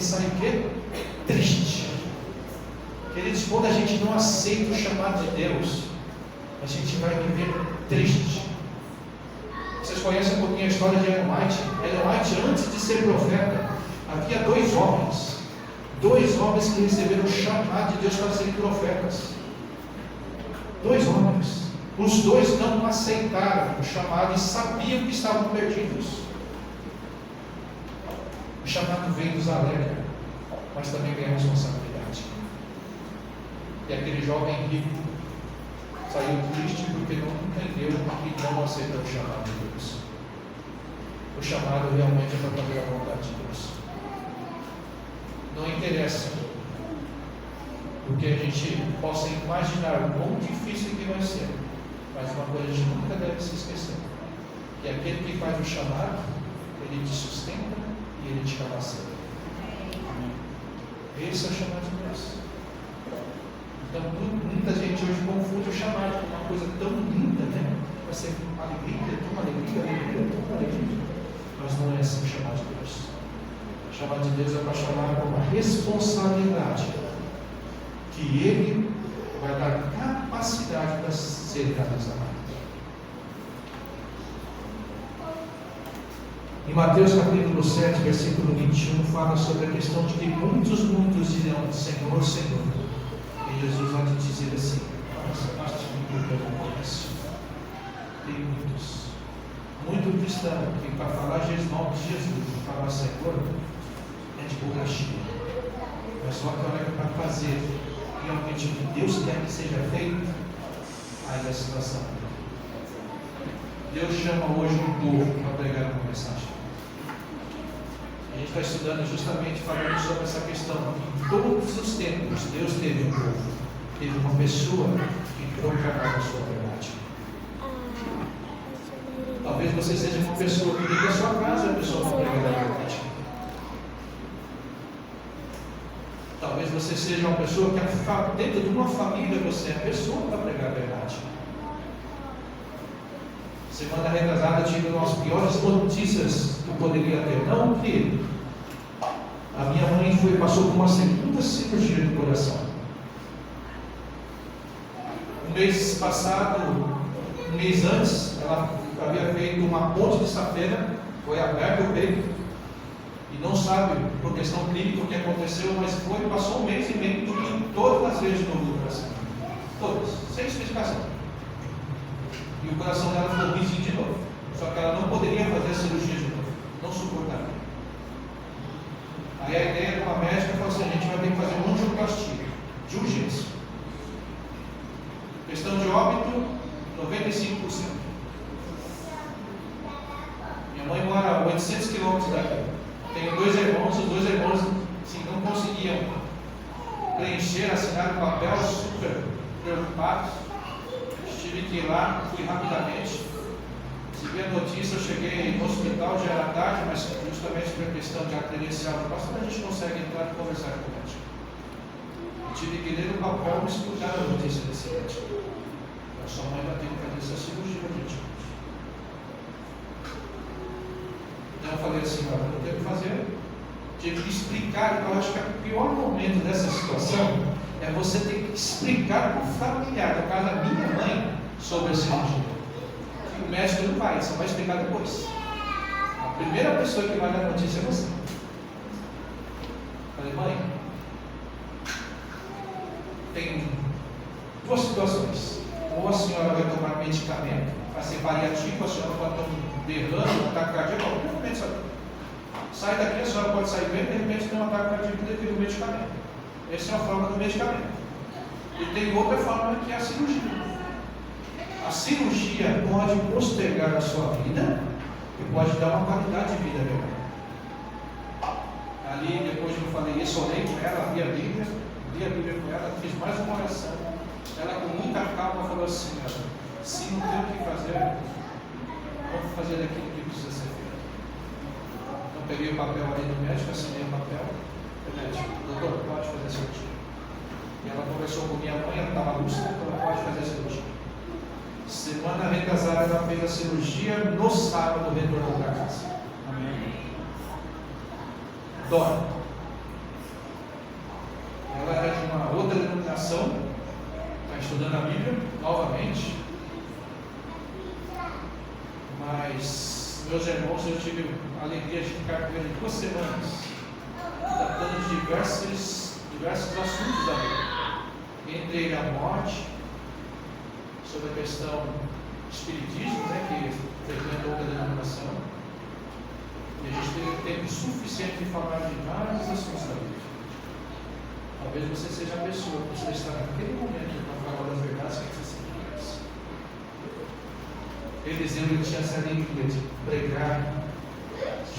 viver, sabe o quê? Triste. Queridos, quando a gente não aceita o chamado de Deus, a gente vai viver triste. Vocês conhecem um pouquinho a história de Ellen White? Ellen White, antes de ser profeta, havia dois homens que receberam o chamado de Deus para serem profetas. Dois homens. Os dois não aceitaram o chamado e sabiam que estavam perdidos. O chamado veio dos alegres, mas também vem a responsabilidade. E aquele jovem rico saiu triste porque não entendeu e não aceitou o chamado de Deus. O chamado realmente é para fazer a vontade de Deus. Não interessa o que a gente possa imaginar o quão difícil que vai ser, mas uma coisa a gente nunca deve se esquecer: que aquele que faz o chamado, ele te sustenta e ele te capacita. Esse é o chamado de Deus. Então, muita gente hoje confunde o chamado com uma coisa tão linda, né? Vai ser uma alegria, tão alegria. Mas não é assim o chamado de Deus. O chamado de Deus é para chamar com uma responsabilidade que Ele vai dar capacidade para ser realizado. Em Mateus capítulo 7, versículo 21, fala sobre a questão de que muitos dirão: Senhor, Senhor. E Jesus vai te dizer assim: basta de mim que eu não conheço. Tem muito cristão que para falar nome de Jesus, para falar Senhor, é de boca cheia. Mas só que a hora que para fazer realmente o que Deus quer que seja feito, aí é a situação. Deus chama hoje um povo para pregar uma mensagem. A gente está estudando justamente falando sobre essa questão. Em todos os tempos, Deus teve um povo, teve uma pessoa que proclamava a sua verdade. Talvez você seja uma pessoa que dentro da sua casa é a pessoa para pregar a verdade. Talvez você seja uma pessoa que dentro de uma família você é a pessoa para pregar a verdade. Semana retrasada tive uma das piores notícias que eu poderia ter. Não que a minha mãe passou por uma segunda cirurgia do coração. No mês passado, um mês antes, ela havia feito uma ponte de safena, foi aberto o peito, e não sabe por questão clínica o que aconteceu, mas passou um mês e meio dormindo todas as vezes de novo no coração. Todas, sem explicação. E o coração dela ficou ruimzinho de novo. Só que ela não poderia fazer a cirurgia de novo. Não suportaria. Aí a ideia de uma médica falou assim: a gente vai ter que fazer uma angioplastia de urgência. Questão de óbito, 95%. Minha mãe mora a 800 quilômetros daqui. Tenho dois irmãos, os dois irmãos assim, não conseguiam preencher, assinar o papel, super preocupados. Tive que ir lá, fui rapidamente. Recebi a notícia, eu cheguei no hospital, já era tarde, mas justamente por questão de credencial do pastor, a gente consegue entrar e conversar com o médico. Tive que ler o papel e me explicar a notícia desse médico. A sua mãe vai ter que fazer essa cirurgia, gente. Então eu falei assim: olha, eu tenho que fazer. Tive que explicar. Eu acho que o pior momento dessa situação é você ter que explicar para o familiar, no caso da minha mãe, sobre a cirurgia. O médico não vai, só vai explicar depois. A primeira pessoa que vai dar notícia é você. Falei: mãe, tem duas situações. Ou a senhora vai tomar medicamento, vai ser paliativo, a senhora pode estar berrando, um ataque cardíaco, de repente sai daqui, a senhora pode sair bem, de repente tem um ataque cardíaco devido ao medicamento. Essa é a forma do medicamento. E tem outra forma, que é a cirurgia. A cirurgia pode postergar a sua vida e pode dar uma qualidade de vida melhor. Ali, depois que eu falei isso, orei com ela, li a Bíblia com ela, fiz mais uma oração. Ela, com muita calma, falou assim: se não tem o que fazer, vamos fazer aquilo que precisa ser feito. Então, peguei o papel ali do médico, assinei o papel. O médico: doutor, pode fazer a cirurgia. E ela conversou com minha mãe, ela estava lúcida, então ela pode fazer a cirurgia. Semana retrasada ela fez a cirurgia, no sábado retornou para casa. Amém. Dói. denominação, está estudando a Bíblia novamente, mas, meus irmãos, eu tive a alegria de ficar com ele 2 semanas, tratando de diversos assuntos da Bíblia, entre ele a morte, sobre a questão do espiritismo, que frequentou a denominação, e a gente teve tempo suficiente de falar de vários assuntos da Bíblia. Talvez você seja a pessoa que você está naquele momento para falar das verdades que você se conhece. Eliseu tinha essa alegria de pregar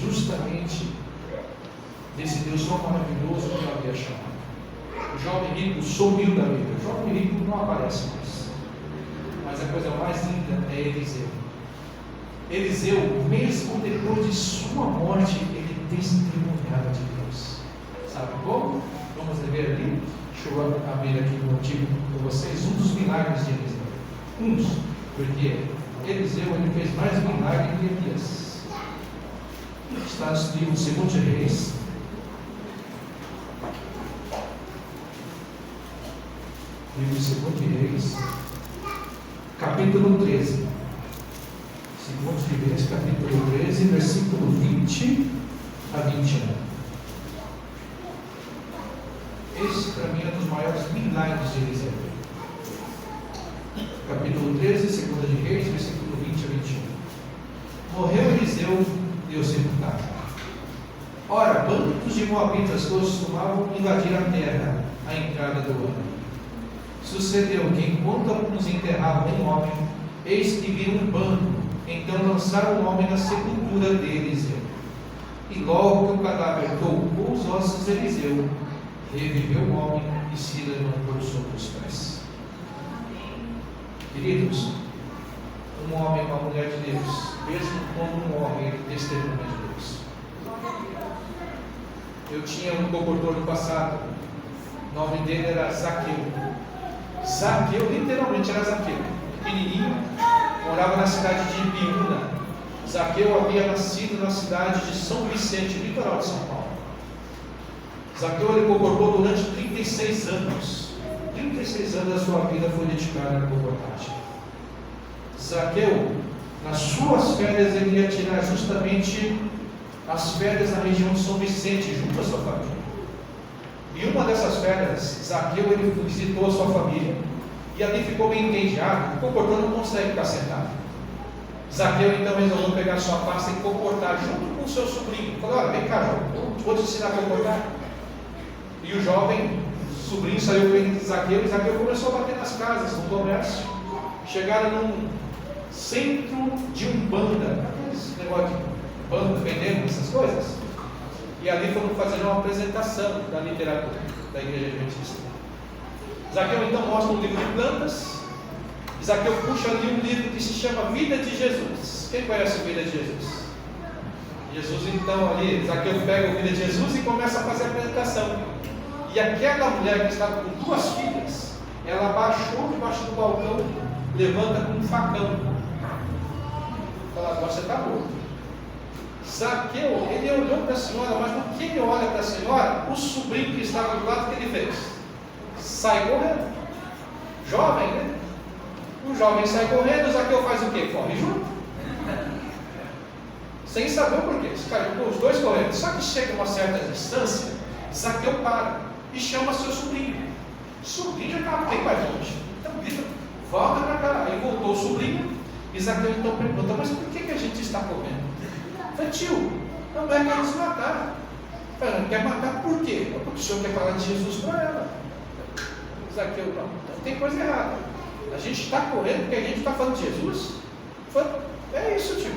justamente desse Deus tão maravilhoso que ele havia chamado. O jovem rico sumiu da Bíblia. O jovem rico não aparece mais. Mas a coisa mais linda é Eliseu. Eliseu, mesmo depois de sua morte, ele testemunhava de Deus. Sabe como? Vamos ler ali. Deixa eu abrir aqui no antigo com vocês. Um dos milagres de Eliseu. Porque Eliseu ele fez mais milagre que Elias. Está no livro 2 Reis. Livro 2 Reis, capítulo 13. 2 Reis, capítulo 13, versículo 20 a 21. Esse, para mim, é um dos maiores milagres de Eliseu. Capítulo 13, 2 Reis, versículo 20 a 21. Morreu Eliseu e o sepultaram. Ora, bandos de moabitas costumavam invadir a terra, à entrada do ano. Sucedeu que, enquanto alguns enterravam um homem, eis que viram um bando, então lançaram o homem na sepultura de Eliseu. E logo que o cadáver tocou os ossos de Eliseu, reviveu o homem e se levantou sobre os pés. Queridos, um homem e uma mulher de Deus, mesmo quando um homem, ele testemunha de Deus. Eu tinha um coportor no passado, o nome dele era Zaqueu. Zaqueu, literalmente era Zaqueu, pequenininho, morava na cidade de Ibiúna. Zaqueu havia nascido na cidade de São Vicente, litoral de São Paulo. Zaqueu ele comportou durante 36 anos. 36 anos da sua vida foi dedicada à comportagem. Zaqueu, nas suas férias, ele ia tirar justamente as férias na região de São Vicente, junto à sua família. E uma dessas férias, Zaqueu ele visitou a sua família e ali ficou meio entediado. O comportor não consegue ficar sentado. Zaqueu então resolveu pegar sua pasta e comportar junto com o seu sobrinho. Falou: olha, vem cá, João, vou te ensinar a comportar. E o jovem sobrinho saiu com Zaqueu e Zaqueu começou a bater nas casas, no comércio. Chegaram num centro de umbanda, aqueles negócio de banda, vendendo essas coisas. E ali foram fazer uma apresentação da literatura da Igreja Adventista. Zaqueu então mostra um livro de plantas. Zaqueu puxa ali um livro que se chama Vida de Jesus. Quem conhece a Vida de Jesus? Jesus então ali, Zaqueu pega a Vida de Jesus e começa a fazer a apresentação. E aquela mulher que estava com 2 filhas, ela baixou debaixo do balcão, levanta com um facão. Fala: agora você está morto. Zaqueu, ele olhou para a senhora, mas no que ele olha para a senhora, o sobrinho que estava do lado, que ele fez? Sai correndo. Jovem, né? O jovem sai correndo, Zaqueu faz o quê? Corre junto. Sem saber o porquê. Os dois correndo. Só que chega a uma certa distância, Zaqueu para e chama seu sobrinho. O sobrinho já estava bem mais longe. Então grita: volta para cá. Aí voltou o sobrinho e Zaqueu então pergunta: mas por que a gente está correndo? Falei: tio, não é que nos matar. Falei: não quer matar por quê? Porque o senhor quer falar de Jesus para ela. Zaqueu: não, então tem coisa errada. A gente está correndo porque a gente está falando de Jesus? Falei: é isso, tio.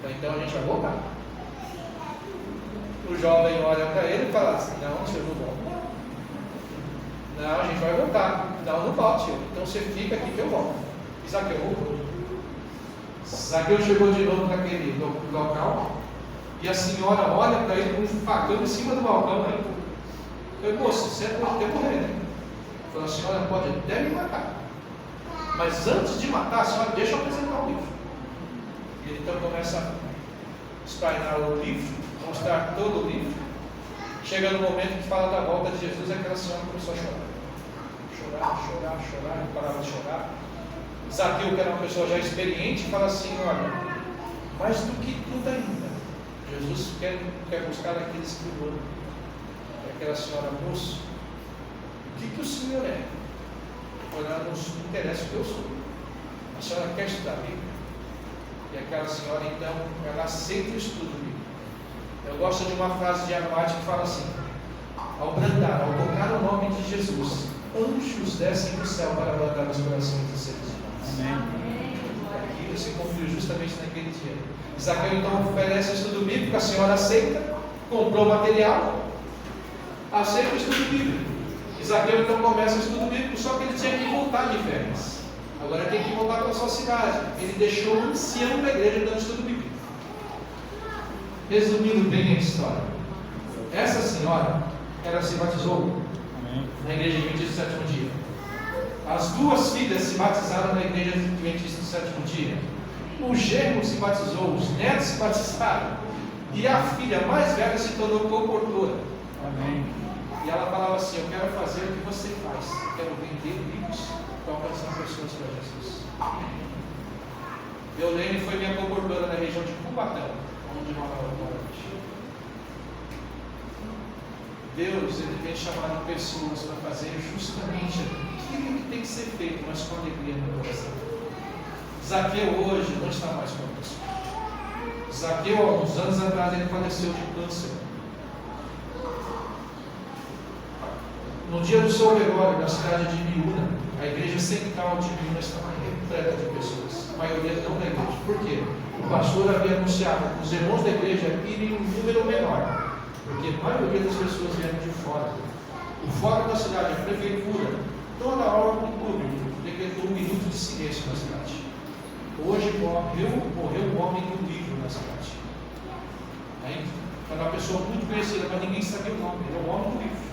Falei: então a gente vai voltar. O jovem olha para ele e fala assim: não, tio, não volta. Não, a gente vai voltar. Não, não volta, tio. Então você fica aqui que eu volto. E Zaqueu voltou. Zaqueu chegou de novo naquele local e a senhora olha para ele com um facão em cima do balcão. Aí eu: moço, você pode até morrer, né? Falou: a senhora pode até me matar, mas antes de matar, a senhora deixa eu apresentar o livro. E ele então começa a explainar o livro, mostrar todo o livro. Chega no momento que fala da volta de Jesus, aquela senhora começou a chorar. chorar, não parava de chorar. Zaqueu, que era uma pessoa já experiente, fala assim: olha, mais do que tudo ainda, Jesus quer buscar aqueles que o amam. E aquela senhora: moço, o que o senhor é? Olha, não interessa o que eu sou. A senhora quer estudar a Bíblia? E aquela senhora, então, ela aceita o estudo bíblico. Eu gosto de uma frase de Amate que fala assim: ao brandar, ao tocar o nome de Jesus, anjos descem do céu para abrandar os corações dos seres humanos. Amém. Aquilo se cumpriu justamente naquele dia. Zaqueu então oferece o estudo bíblico, a senhora aceita, comprou material, aceita o estudo bíblico. Zaqueu então começa o estudo bíblico, só que ele tinha que voltar de férias. Agora tem que voltar para a sua cidade. Ele deixou o ancião da igreja dando estudo bíblico. Resumindo bem a história, essa senhora, ela se batizou na igreja adventista do sétimo dia. As duas filhas se batizaram na igreja adventista do sétimo dia. O genro se batizou, os netos se batizaram. E a filha mais velha se tornou comportora. Amém. E ela falava assim: eu quero fazer o que você faz. Eu quero vender livros para alcançar pessoas para Jesus. Eulene foi minha comportora na região de Cubatão, onde morava agora. Deus, Ele tem chamado pessoas para fazer justamente aquilo que tem que ser feito, mas com alegria no coração. Zaqueu hoje não está mais conosco. Zaqueu, há uns anos atrás, ele faleceu de câncer. No dia do seu velório, na cidade de Miúna, a igreja central de Miúna estava repleta de pessoas, a maioria não da igreja. Por quê? O pastor havia anunciado que os irmãos da igreja irem em um número menor, porque a maioria das pessoas vieram de fora. O fórum da cidade, a prefeitura, toda a ordem pública decretou 1 minuto de silêncio na cidade. Hoje morreu um homem do livro na cidade. Era uma pessoa muito conhecida, mas ninguém sabia o nome. Era um homem do livro.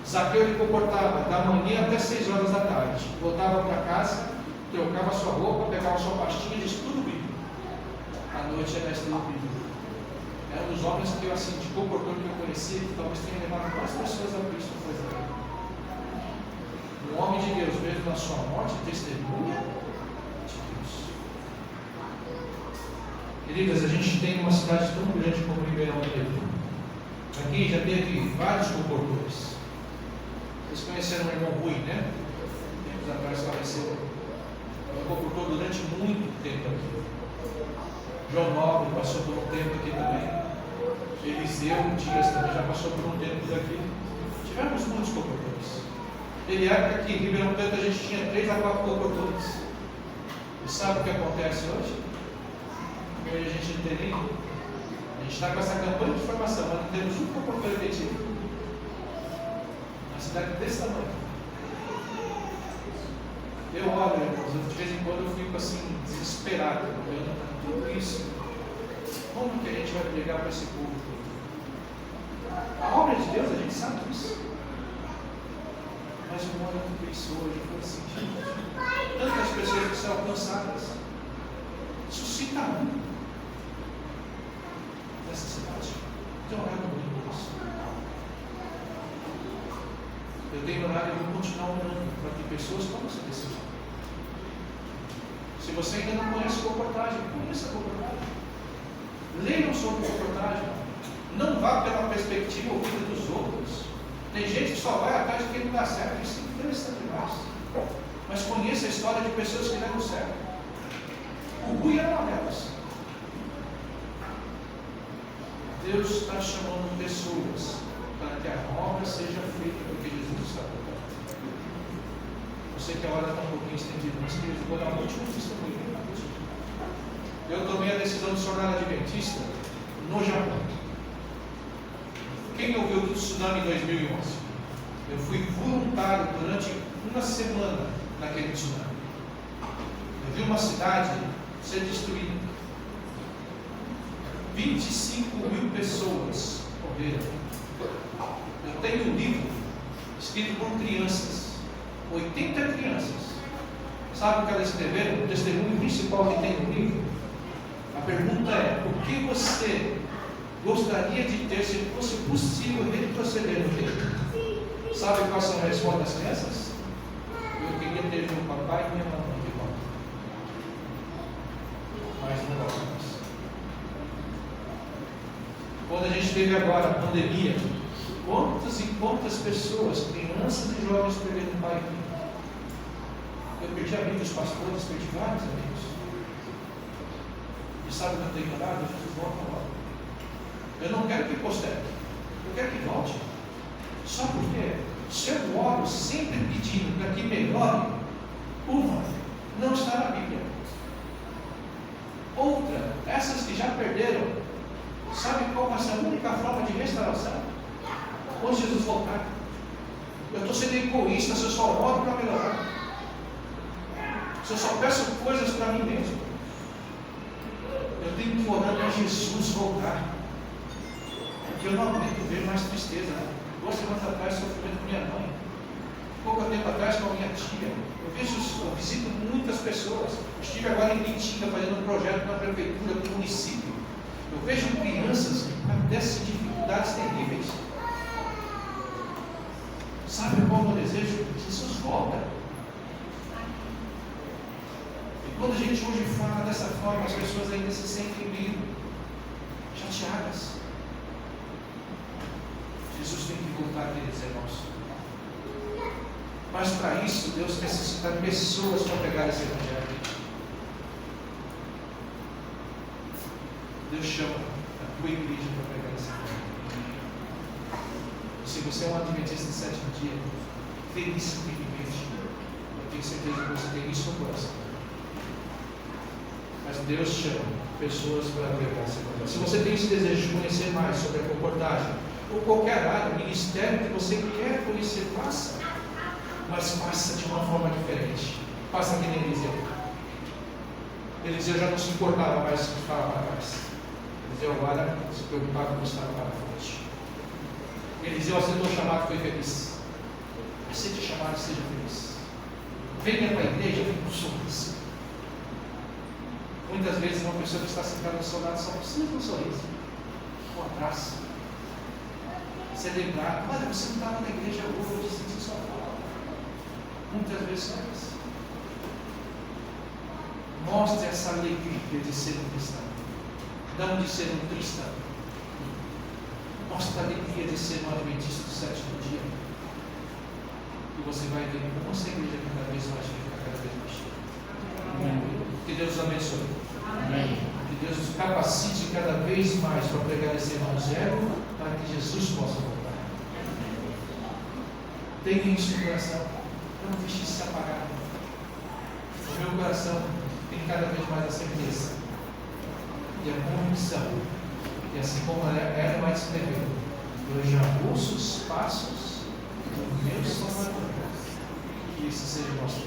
Zaqueu ele comportava da manhã até 6 horas da tarde. Voltava para casa, trocava sua roupa, pegava sua pastinha de estudo bíblico. À noite era estudo bíblico. Era um dos homens que eu, assim, de comportor que eu conheci, que talvez tenha levado mais pessoas a Cristo, foi Zaqueu. Um homem de Deus, mesmo na sua morte, testemunha de Deus. Queridas, a gente tem uma cidade tão grande como Ribeirão Preto. Aqui já teve vários comportores. Vocês conheceram o irmão Rui, né? Tempos atrás faleceu. Ele comportou durante muito tempo aqui. João Nobre passou por um tempo aqui também. Eliseu Dias também já passou por um tempo aqui. Tivemos muitos comportores. Teve época que em Ribeirão Preto a gente tinha 3 a 4 comportores. E sabe o que acontece hoje? Hoje a gente não tem nem. A gente está com essa campanha de formação, mas não temos um comportor efetivo. Uma cidade desse tamanho. Eu olho, irmãos, de vez em quando eu fico assim, desesperado, olhando para tudo isso. Como que a gente vai brigar para esse povo todo? A obra de Deus, a gente sabe disso. Mas eu olho tudo isso hoje, eu falo assim, gente, tantas pessoas que são alcançadas. Suscita um nessa cidade. Então é muito isso. Eu tenho orado e vou continuar orando para que pessoas tomem essa decisão. Se você ainda não conhece comportagem, conheça a comportagem. Leiam sobre comportagem. Não vá pela perspectiva ou vida dos outros. Tem gente que só vai atrás de quem não dá certo. Isso é interessante demais. Mas conheça a história de pessoas que deram certo. O Rui era uma delas. Deus está chamando pessoas para que a obra seja feita porque Jesus está colocando. Eu sei que a hora está um pouquinho estendida, mas querido, vou dar um último testemunho. Eu tomei a decisão de se tornar adventista no Japão. Quem ouviu do tsunami em 2011? Eu fui voluntário durante uma semana naquele tsunami. Eu vi uma cidade ser destruída. 25.000 pessoas morreram. Eu tenho um livro escrito por crianças, 80 crianças. Sabe o que elas escreveram? O testemunho principal que tem no livro. A pergunta é: o que você gostaria de ter se fosse possível retroceder no tempo? Sabe quais são as respostas das crianças? Eu queria ter meu papai e minha mamãe de volta. Mas não volta mais. Quando a gente teve agora a pandemia, quantas e quantas pessoas, crianças e jovens, perderam o pai e filho? Eu perdi amigos pastores, perdi vários amigos. E sabe o que eu tenho orado? Jesus volta logo. Eu não quero que postergue, eu quero que volte. Só porque se eu oro sempre pedindo para que melhore, uma não está na Bíblia. Outra, essas que já perderam, sabe qual vai ser a única forma de restauração? Quando Jesus voltar. Eu estou sendo egoísta se eu só oro para melhorar. Se eu só peço coisas para mim mesmo. Eu tenho que orar para Jesus voltar. Porque eu não aguento ver mais tristeza. 2 semanas atrás, sofrimento com minha mãe. Pouco tempo atrás com a minha tia. Eu visito muitas pessoas. Estive agora em Bitinga fazendo um projeto na prefeitura do município. Eu vejo crianças que padecem dificuldades terríveis. Sabe qual é o meu desejo? Jesus volta. E quando a gente hoje fala dessa forma, as pessoas ainda se sentem meio chateadas. Jesus tem que voltar, queridos irmãos. Mas para isso, Deus necessita de pessoas para pregar esse evangelho. Deus chama a tua igreja para pregar esse evangelho. Se você é um adventista de 7º dia, felicamente, eu tenho certeza que você tem isso no coração. Mas Deus chama pessoas para pregar esse evangelho. Se você tem esse desejo de conhecer mais sobre a comportagem, ou qualquer área, ministério que você quer conhecer, faça. Mas faça de uma forma diferente. Faça que nem Eliseu. Eliseu já não se importava mais com o que estava para trás. Eliseu agora se preocupava com o que estava para frente. Eliseu aceitou o chamado e foi feliz. Aceite o chamado e seja feliz. Venha para a igreja com um sorriso. Muitas vezes uma pessoa que está sentada no seu lado só precisa de um sorriso, um abraço. Você lembrar, olha, você não estava na igreja hoje, senti sua falta. Muitas vezes só isso. Mostre essa alegria de ser um cristão, não de ser um cristão. Mostre a alegria de ser um adventista do 7º dia. E você vai ver como essa igreja cada vez mais fica cada vez mais cheia. Amém. Que Deus os abençoe. Amém. Que Deus nos capacite cada vez mais para pregar esse evangelho, para que Jesus possa voltar. Tenha isso no coração. Não deixe isso se apagar. No meu coração tem cada vez mais a certeza e a convicção. E assim como ela vai escrever, eu já ouço os passos do meu Salvador. Que isso seja nosso